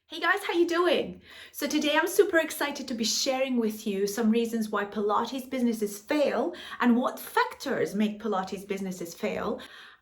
Hey guys, how you doing? So today I'm super excited to be sharing with you some reasons why Pilates businesses fail and what factors make Pilates businesses fail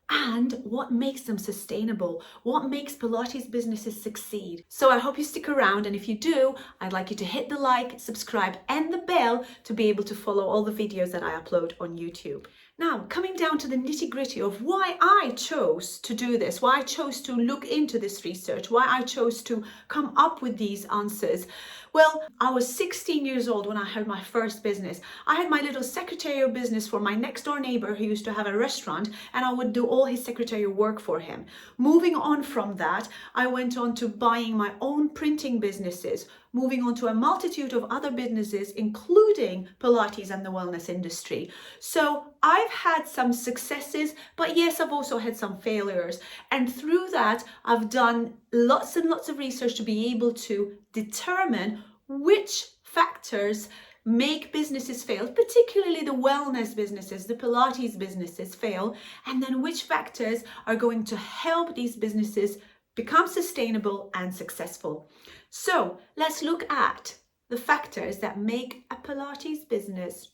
and what makes them sustainable, what makes Pilates businesses succeed. So I hope you stick around, and if you do, I'd like you to hit the like, subscribe and the bell to be able to follow all the videos that I upload on YouTube. Now, coming down to the nitty-gritty of why I chose to do this, why I chose to look into this research, why I chose to come up with these answers. Well, I was 16 years old when I had my first business. I had my little secretarial business for my next door neighbor who used to have a restaurant, and I would do all his secretarial work for him. Moving on from that, I went on to buying my own printing businesses, moving on to a multitude of other businesses, including Pilates and the wellness industry. So I've had some successes, but yes, I've also had some failures. And through that, I've done lots and lots of research to be able to determine which factors make businesses fail, particularly the wellness businesses, the Pilates businesses fail, and then which factors are going to help these businesses become sustainable and successful. So let's look at the factors that make a Pilates business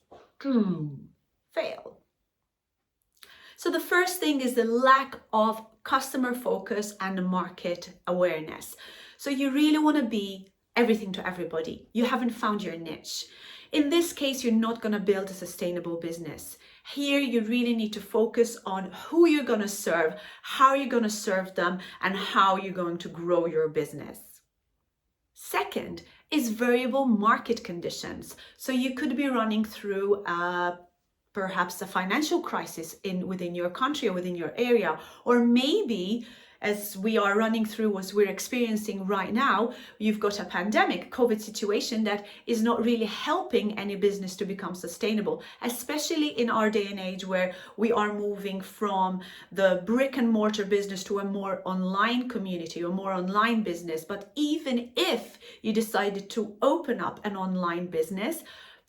fail. So the first thing is the lack of customer focus and market awareness. So you really want to be everything to everybody. You haven't found your niche. In this case, you're not going to build a sustainable business. Here, you really need to focus on who you're going to serve, how you're going to serve them, and how you're going to grow your business. Second is variable market conditions. So you could be running through perhaps a financial crisis within your country or within your area, or maybe as we are running through, as we're experiencing right now, you've got a pandemic, COVID situation that is not really helping any business to become sustainable, especially in our day and age where we are moving from the brick and mortar business to a more online community or more online business. But even if you decided to open up an online business,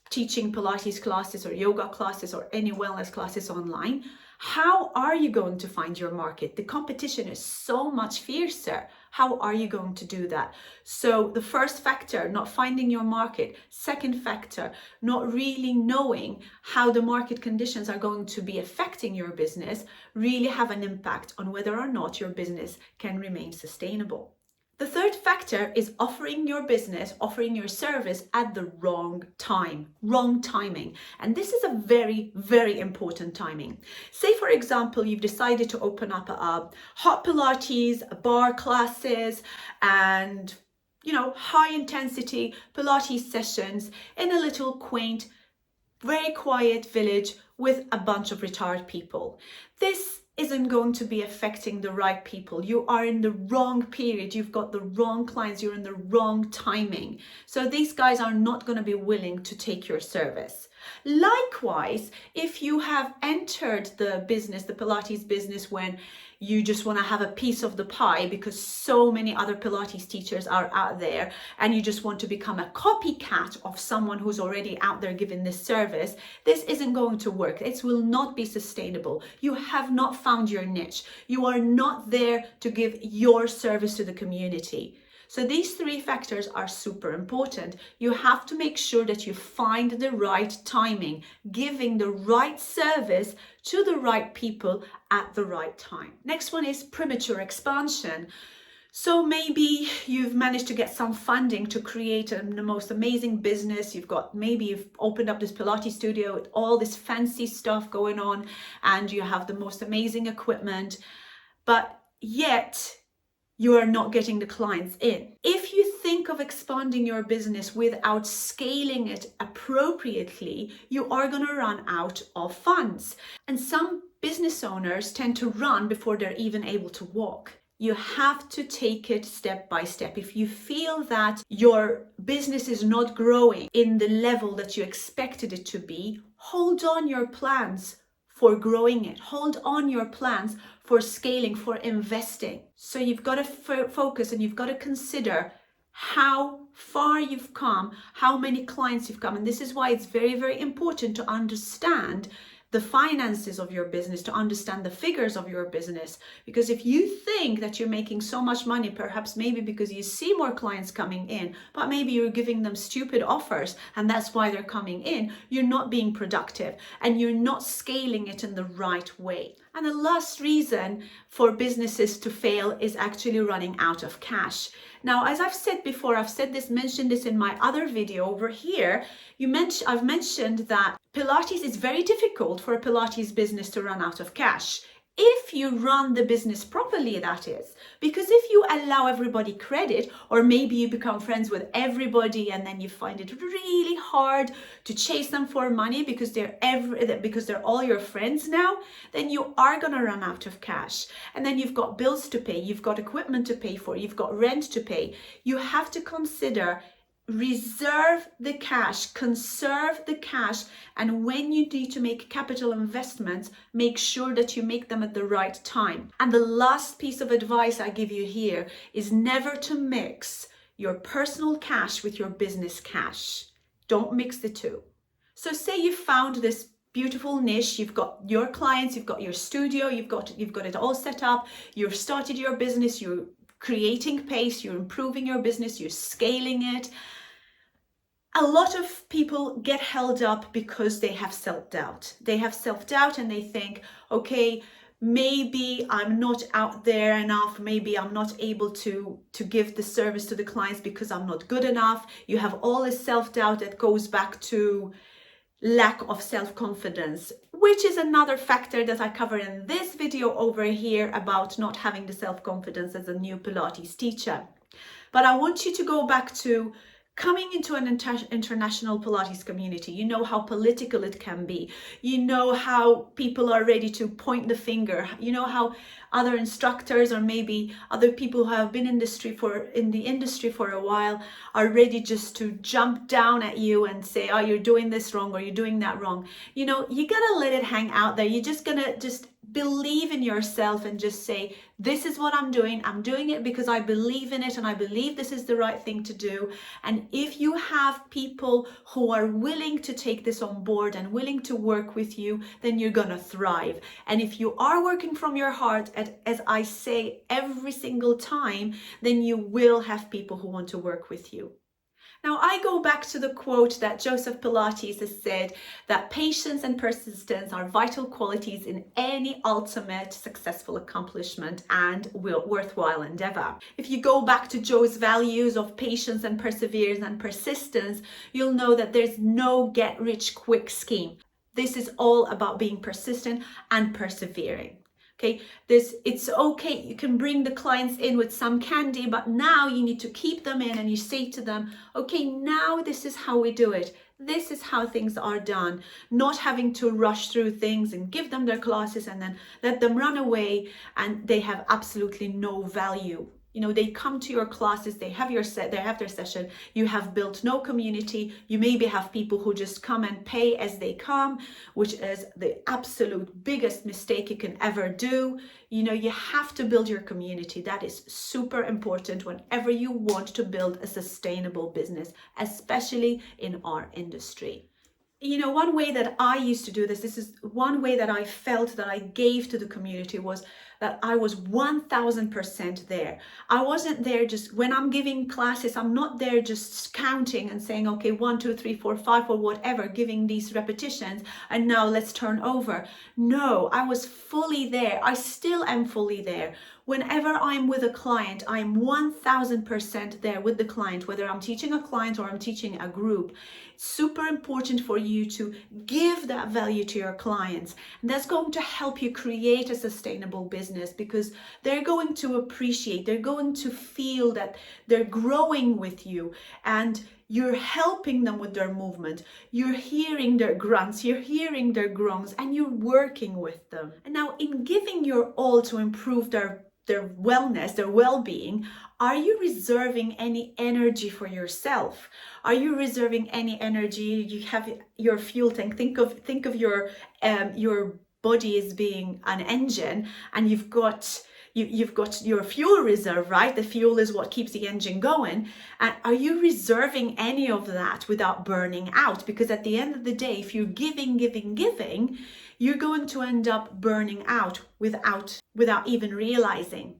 teaching Pilates classes or yoga classes or any wellness classes online, how are you going to find your market? The competition is so much fiercer. How are you going to do that? So the first factor, not finding your market. Second factor, not really knowing how the market conditions are going to be affecting your business, really have an impact on whether or not your business can remain sustainable. The third factor is offering your business, offering your service at the wrong time, wrong timing. And this is a very, very important timing. Say, for example, you've decided to open up a hot Pilates, bar classes, and, high intensity Pilates sessions in a little quaint, very quiet village with a bunch of retired people. This isn't going to be affecting the right people. You are in the wrong period. You've got the wrong clients. You're in the wrong timing. So these guys are not going to be willing to take your service. Likewise, if you have entered the business, the Pilates business, when you just want to have a piece of the pie because so many other Pilates teachers are out there and you just want to become a copycat of someone who's already out there giving this service, this isn't going to work. It will not be sustainable. You have not found your niche. You are not there to give your service to the community. So these three factors are super important. You have to make sure that you find the right timing, giving the right service to the right people at the right time. Next one is premature expansion. So maybe you've managed to get some funding to create the most amazing business. You've opened up this Pilates studio with all this fancy stuff going on, and you have the most amazing equipment, but yet you are not getting the clients in. If you think of expanding your business without scaling it appropriately, you are going to run out of funds. And some business owners tend to run before they're even able to walk. You have to take it step by step. If you feel that your business is not growing in the level that you expected it to be, hold on your plans for growing it. Hold on your plans for scaling, for investing. So you've got to focus and you've got to consider how far you've come, how many clients you've come. And this is why it's very, very important to understand the finances of your business, to understand the figures of your business. Because if you think that you're making so much money, perhaps maybe because you see more clients coming in, but maybe you're giving them stupid offers and that's why they're coming in, you're not being productive and you're not scaling it in the right way. And the last reason for businesses to fail is actually running out of cash. Now, as I've said before, mentioned this in my other video over here. I've mentioned that Pilates is very difficult for a Pilates business to run out of cash. If you run the business properly, that is. Because if you allow everybody credit, or maybe you become friends with everybody and then you find it really hard to chase them for money because they're all your friends now, then you are going to run out of cash. And then you've got bills to pay, you've got equipment to pay for, you've got rent to pay. You have to consider reserve the cash, conserve the cash, and when you need to make capital investments, make sure that you make them at the right time. And the last piece of advice I give you here is never to mix your personal cash with your business cash. Don't mix the two. So say you found this beautiful niche, you've got your clients, you've got your studio, you've got it all set up, you've started your business, you're creating pace, you're improving your business, you're scaling it. A lot of people get held up because they have self-doubt. They have self-doubt and they think, okay, maybe I'm not out there enough. Maybe I'm not able to give the service to the clients because I'm not good enough. You have all this self-doubt that goes back to lack of self-confidence, which is another factor that I cover in this video over here about not having the self-confidence as a new Pilates teacher. But I want you to go back to coming into an international Pilates community. You know how political it can be. You know how people are ready to point the finger. You know how other instructors or maybe other people who have been in the industry for a while are ready just to jump down at you and say, oh, you're doing this wrong or you're doing that wrong. You know, you gotta let it hang out there. You're just gonna believe in yourself and just say, this is what I'm doing. I'm doing it because I believe in it and I believe this is the right thing to do. And if you have people who are willing to take this on board and willing to work with you, then you're gonna thrive. And if you are working from your heart, as I say every single time, then you will have people who want to work with you. Now, I go back to the quote that Joseph Pilates has said, that patience and persistence are vital qualities in any ultimate successful accomplishment and worthwhile endeavor. If you go back to Joe's values of patience and perseverance and persistence, you'll know that there's no get-rich-quick scheme. This is all about being persistent and persevering. Okay, it's okay, you can bring the clients in with some candy, but now you need to keep them in and you say to them, okay, now this is how we do it. This is how things are done. Not having to rush through things and give them their classes and then let them run away and they have absolutely no value. You know, they come to your classes, they have their session, you have built no community, you maybe have people who just come and pay as they come, which is the absolute biggest mistake you can ever do. You know, you have to build your community. That is super important whenever you want to build a sustainable business, especially in our industry. You know, one way that I used to do this is one way that I felt that I gave to the community was that I was 1000% there. I wasn't there just when I'm giving classes, I'm not there just counting and saying, okay, 1, 2, 3, 4, 5 or whatever, giving these repetitions and now let's turn over. No, I was fully there. I still am fully there. Whenever I'm with a client, I'm 1000% there with the client, whether I'm teaching a client or I'm teaching a group. It's super important for you to give that value to your clients. And that's going to help you create a sustainable business because they're going to appreciate, they're going to feel that they're growing with you and you're helping them with their movement. You're hearing their grunts, you're hearing their groans, and you're working with them. And now in giving your all to improve their wellness, their well-being, are you reserving any energy for yourself? Are you reserving any energy? You have your fuel tank. Think of your body as being an engine, and you've got your fuel reserve, right? The fuel is what keeps the engine going. And are you reserving any of that without burning out? Because at the end of the day, if you're giving, you're going to end up burning out without even realizing.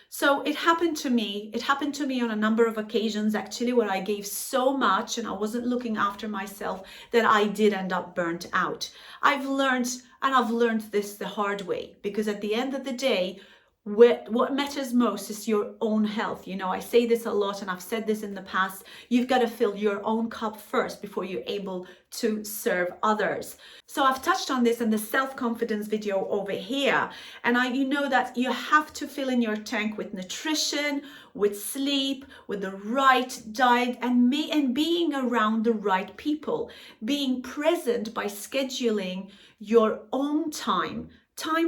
So it happened to me. It happened to me on a number of occasions, actually, where I gave so much and I wasn't looking after myself that I did end up burnt out. I've learned this the hard way, because at the end of the day, what matters most is your own health. You know, I say this a lot, and I've said this in the past. You've got to fill your own cup first before you're able to serve others. So I've touched on this in the self-confidence video over here. And you know that you have to fill in your tank with nutrition, with sleep, with the right diet, and being around the right people, being present by scheduling your own time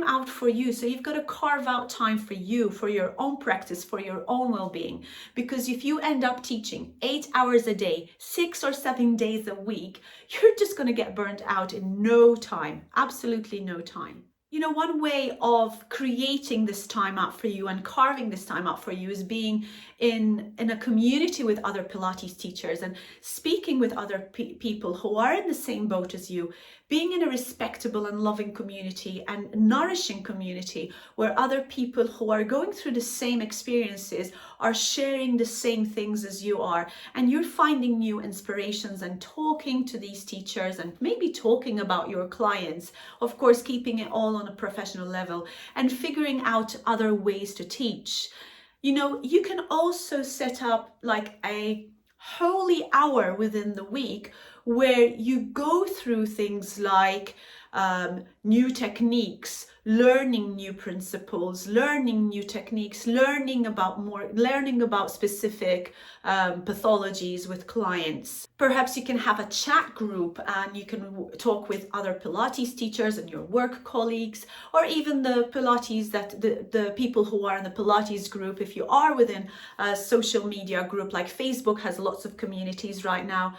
out for you. So you've got to carve out time for you, for your own practice, for your own well-being. Because if you end up teaching 8 hours a day, 6 or 7 days a week, you're just going to get burnt out in no time, absolutely no time. You know, one way of creating this time out for you and carving this time out for you is being in a community with other Pilates teachers and speaking with other people who are in the same boat as you, being in a respectable and loving community and nourishing community where other people who are going through the same experiences are sharing the same things as you are, and you're finding new inspirations and talking to these teachers and maybe talking about your clients, of course keeping it all on a professional level, and figuring out other ways to teach. You know, you can also set up like a holy hour within the week where you go through things like new techniques, learning new principles, learning new techniques, learning about specific pathologies with clients. Perhaps you can have a chat group and you can talk with other Pilates teachers and your work colleagues, or even the Pilates the people who are in the Pilates group. If you are within a social media group like Facebook has lots of communities right now,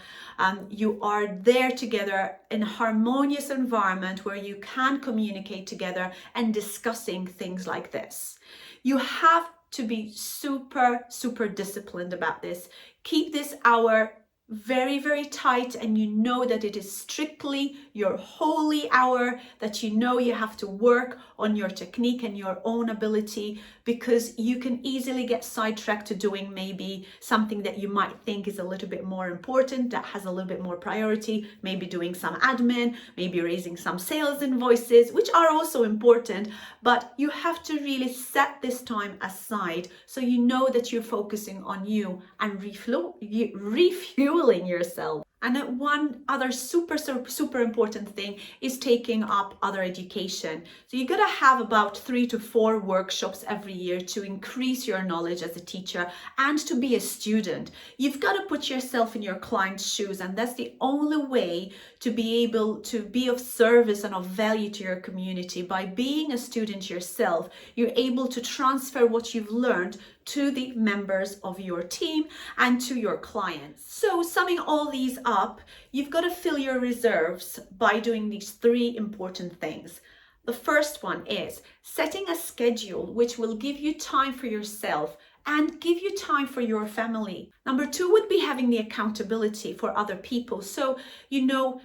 you are there together in a harmonious environment where you can communicate together and discussing things like this. You have to be super disciplined about this. Keep this hour very, very tight, and you know that it is strictly your holy hour, that you know you have to work on your technique and your own ability, because you can easily get sidetracked to doing maybe something that you might think is a little bit more important, that has a little bit more priority, maybe doing some admin, maybe raising some sales invoices, which are also important, but you have to really set this time aside so you know that you're focusing on you and refueling yourself. And one other super important thing is taking up other education. So you got to have about 3 to 4 workshops every year to increase your knowledge as a teacher and to be a student. You've got to put yourself in your client's shoes, and that's the only way to be able to be of service and of value to your community. By being a student yourself, you're able to transfer what you've learned to the members of your team and to your clients. So summing all these up, you've got to fill your reserves by doing these 3 important things. The first one is setting a schedule which will give you time for yourself and give you time for your family. Number 2 would be having the accountability for other people. So, you know,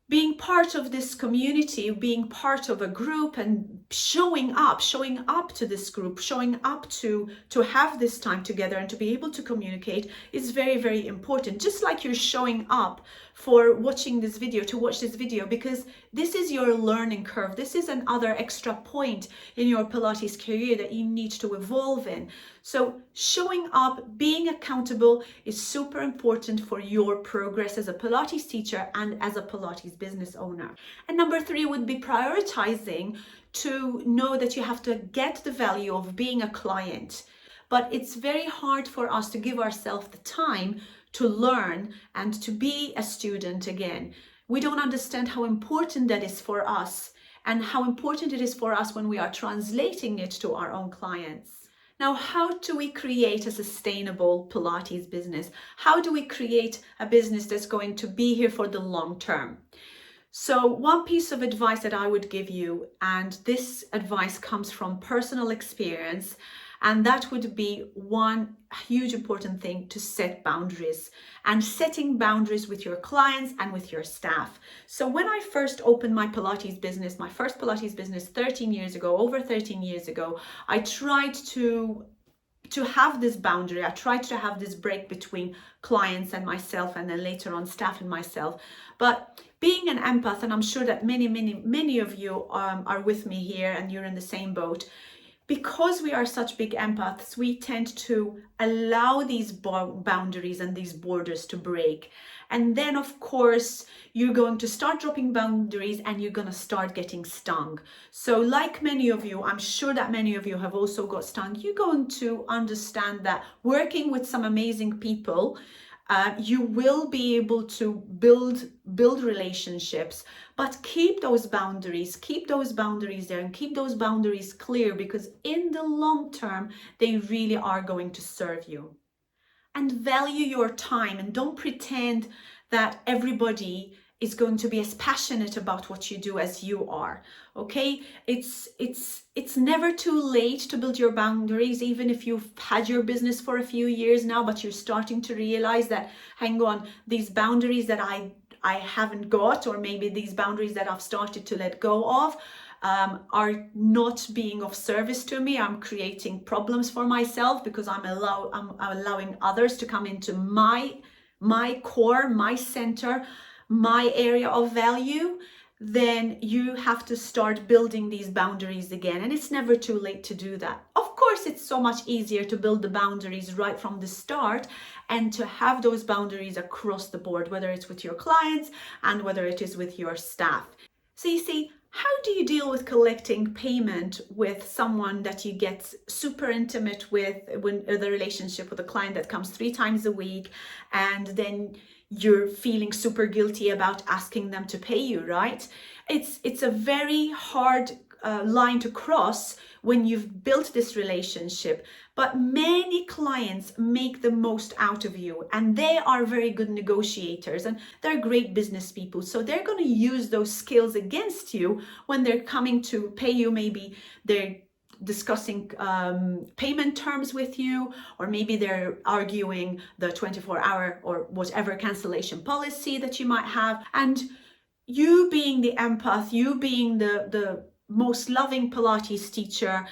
being part of this community, being part of a group and showing up to this group, showing up to have this time together and to be able to communicate is very, very important. Just like you're showing up for watching this video, to watch this video, because this is your learning curve. This is another extra point in your Pilates career that you need to evolve in. So showing up, being accountable is super important for your progress as a Pilates teacher and as a Pilates business owner. And number 3 would be prioritizing to know that you have to get the value of being a client. But it's very hard for us to give ourselves the time to learn and to be a student again. We don't understand how important that is for us and how important it is for us when we are translating it to our own clients. Now, how do we create a sustainable Pilates business? How do we create a business that's going to be here for the long term? So one piece of advice that I would give you, and this advice comes from personal experience, And that would be one huge important thing, to set boundaries, and setting boundaries with your clients and with your staff. So when I first opened my Pilates business, my first Pilates business 13 years ago, over 13 years ago, I tried to have this boundary. I tried to have this break between clients and myself, and then later on staff and myself. But being an empath, and I'm sure that many of you are with me here and you're in the same boat, because we are such big empaths, we tend to allow these boundaries and these borders to break. And then, of course, you're going to start dropping boundaries and you're going to start getting stung. So like many of you, I'm sure that many of you have also got stung. You're going to understand that working with some amazing people, you will be able to build relationships, but keep those boundaries there, and keep those boundaries clear, because in the long term, they really are going to serve you. And value your time, and don't pretend that everybody is going to be as passionate about what you do as you are. Okay, it's never too late to build your boundaries, even if you've had your business for a few years now, but you're starting to realize that, hang on, these boundaries that I haven't got, or maybe these boundaries that I've started to let go of, are not being of service to me. I'm creating problems for myself because I'm allowing others to come into my core, my center, my area of value. Then you have to start building these boundaries again, and it's never too late to do that. Of course, it's so much easier to build the boundaries right from the start and to have those boundaries across the board, whether it's with your clients and whether it is with your staff. So you see, how do you deal with collecting payment with someone that you get super intimate with, when the relationship with a client that comes 3 times a week, and then you're feeling super guilty about asking them to pay you, right? It's a very hard line to cross when you've built this relationship, but many clients make the most out of you, and they are very good negotiators, and they're great business people. So they're going to use those skills against you when they're coming to pay you. Maybe they're discussing payment terms with you, or maybe they're arguing the 24-hour or whatever cancellation policy that you might have. And you being the empath, you being the most loving Pilates teacher,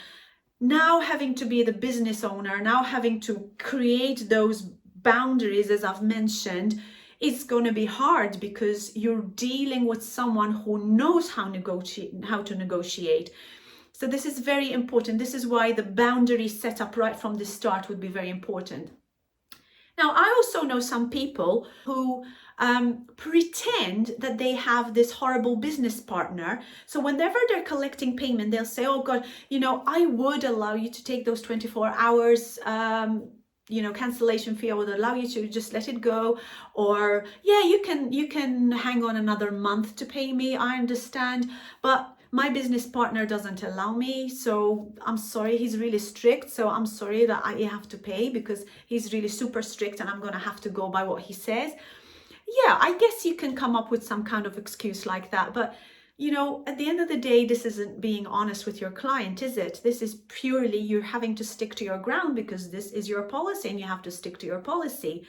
now having to be the business owner, now having to create those boundaries, as I've mentioned, it's going to be hard, because you're dealing with someone who knows how to negotiate. So this is very important. This is why the boundary set up right from the start would be very important. Now, I also know some people who pretend that they have this horrible business partner. So whenever they're collecting payment, they'll say, oh God, I would allow you to take those 24 hours, cancellation fee. I would allow you to just let it go. Or, yeah, you can hang on another month to pay me. I understand. But my business partner doesn't allow me, so I'm sorry, he's really strict, so I'm sorry that I have to pay, because he's really super strict and I'm gonna have to go by what he says. Yeah, I guess you can come up with some kind of excuse like that, but at the end of the day, this isn't being honest with your client, is it? This is purely you're having to stick to your ground, because this is your policy and you have to stick to your policy.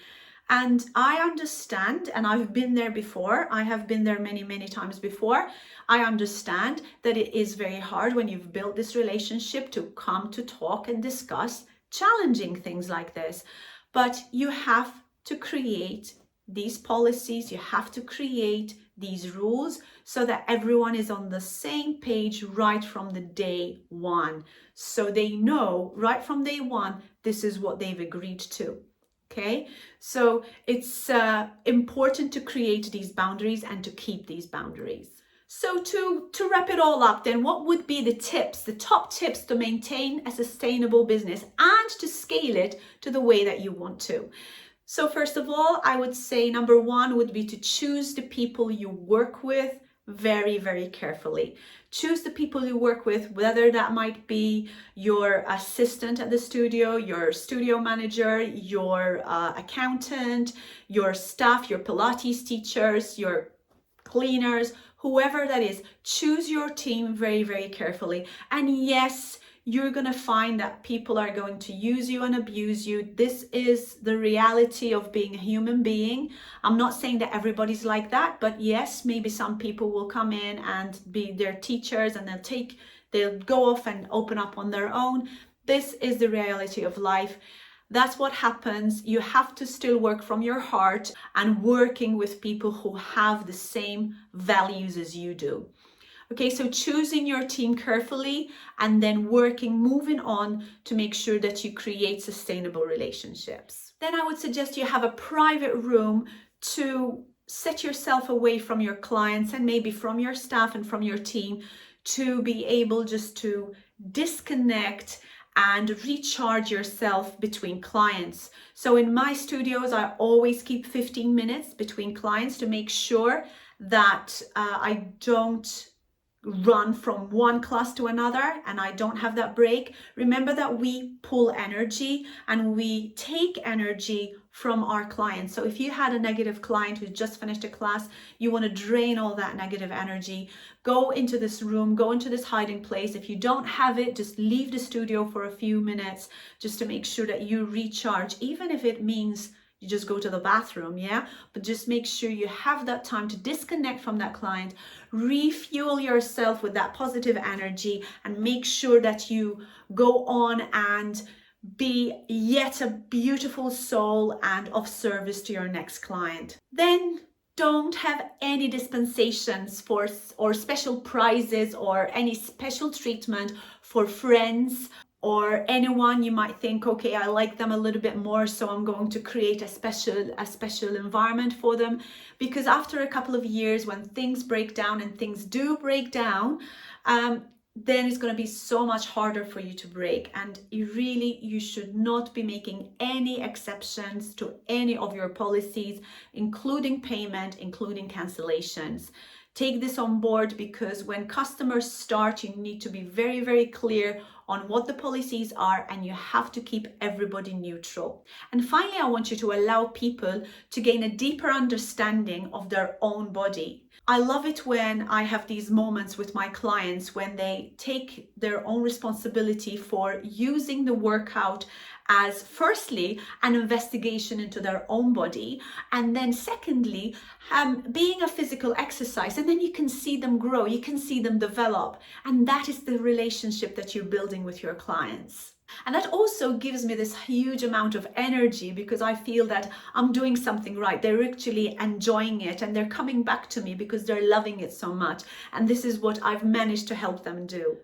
And I understand, and I've been there before. I have been there many, many times before. I understand that it is very hard when you've built this relationship to come to talk and discuss challenging things like this. But you have to create these policies, you have to create these rules so that everyone is on the same page right from the day one. So they know right from day one, this is what they've agreed to. Okay, so it's important to create these boundaries and to keep these boundaries. So to wrap it all up, then, what would be the top tips to maintain a sustainable business and to scale it to the way that you want to? So first of all, I would say number 1 would be to choose the people you work with very, very carefully. Choose the people you work with, whether that might be your assistant at the studio, your studio manager, your accountant, your staff, your Pilates teachers, your cleaners, whoever that is. Choose your team very, very carefully. And yes, you're going to find that people are going to use you and abuse you. This is the reality of being a human being. I'm not saying that everybody's like that, but yes, maybe some people will come in and be their teachers and they'll go off and open up on their own. This is the reality of life. That's what happens. You have to still work from your heart and working with people who have the same values as you do. Okay, so choosing your team carefully and then moving on to make sure that you create sustainable relationships. Then I would suggest you have a private room to set yourself away from your clients and maybe from your staff and from your team to be able just to disconnect and recharge yourself between clients. So in my studios, I always keep 15 minutes between clients to make sure that I don't run from one class to another and I don't have that break. Remember that we pull energy and we take energy from our clients. So if you had a negative client who just finished a class, you want to drain all that negative energy, go into this room, go into this hiding place. If you don't have it, just leave the studio for a few minutes just to make sure that you recharge, even if it means you just go to the bathroom, yeah? But just make sure you have that time to disconnect from that client, refuel yourself with that positive energy, and make sure that you go on and be yet a beautiful soul and of service to your next client. Then don't have any dispensations for or special prizes or any special treatment for friends or anyone you might think, okay, I like them a little bit more, so I'm going to create a special environment for them. Because after a couple of years, when things break down, and things do break down, then it's going to be so much harder for you to break. And you should not be making any exceptions to any of your policies, including payment, including cancellations. Take this on board, because when customers start, you need to be very, very clear on what the policies are, and you have to keep everybody neutral. And finally, I want you to allow people to gain a deeper understanding of their own body. I love it when I have these moments with my clients when they take their own responsibility for using the workout as firstly an investigation into their own body, and then secondly being a physical exercise, and then you can see them grow, you can see them develop, and that is the relationship that you're building with your clients. And that also gives me this huge amount of energy, because I feel that I'm doing something right. They're actually enjoying it and they're coming back to me because they're loving it so much, and this is what I've managed to help them do.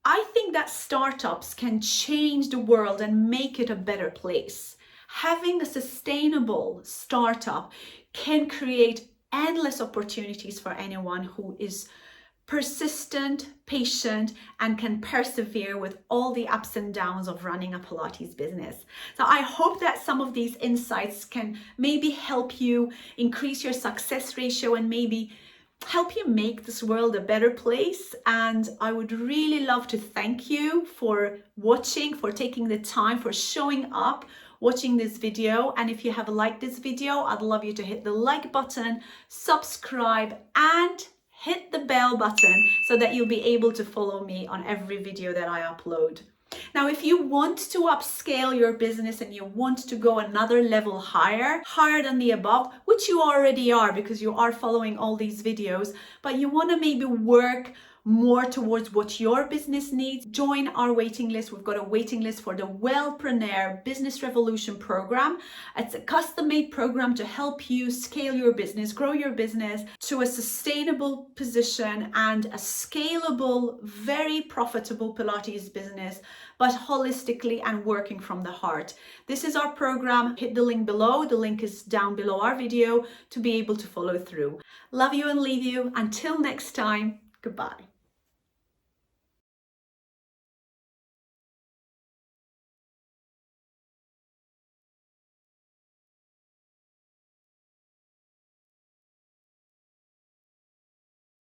I think that startups can change the world and make it a better place. Having a sustainable startup can create endless opportunities for anyone who is persistent, patient, and can persevere with all the ups and downs of running a Pilates business. So I hope that some of these insights can maybe help you increase your success ratio and maybe help you make this world a better place. And I would really love to thank you for watching, for taking the time, for showing up, watching this video. And if you have liked this video, I'd love you to hit the like button, subscribe, and hit the bell button so that you'll be able to follow me on every video that I upload. Now, if you want to upscale your business and you want to go another level higher than the above, which you already are because you are following all these videos, but you want to maybe work more towards what your business needs, join our waiting list. We've got a waiting list for the Wellpreneur Business Revolution program. It's a custom-made program to help you scale your business, grow your business to a sustainable position and a scalable, very profitable Pilates business, but holistically and working from the heart. This is our program. Hit the link below. The link is down below our video to be able to follow through. Love you and leave you. Until next time, goodbye.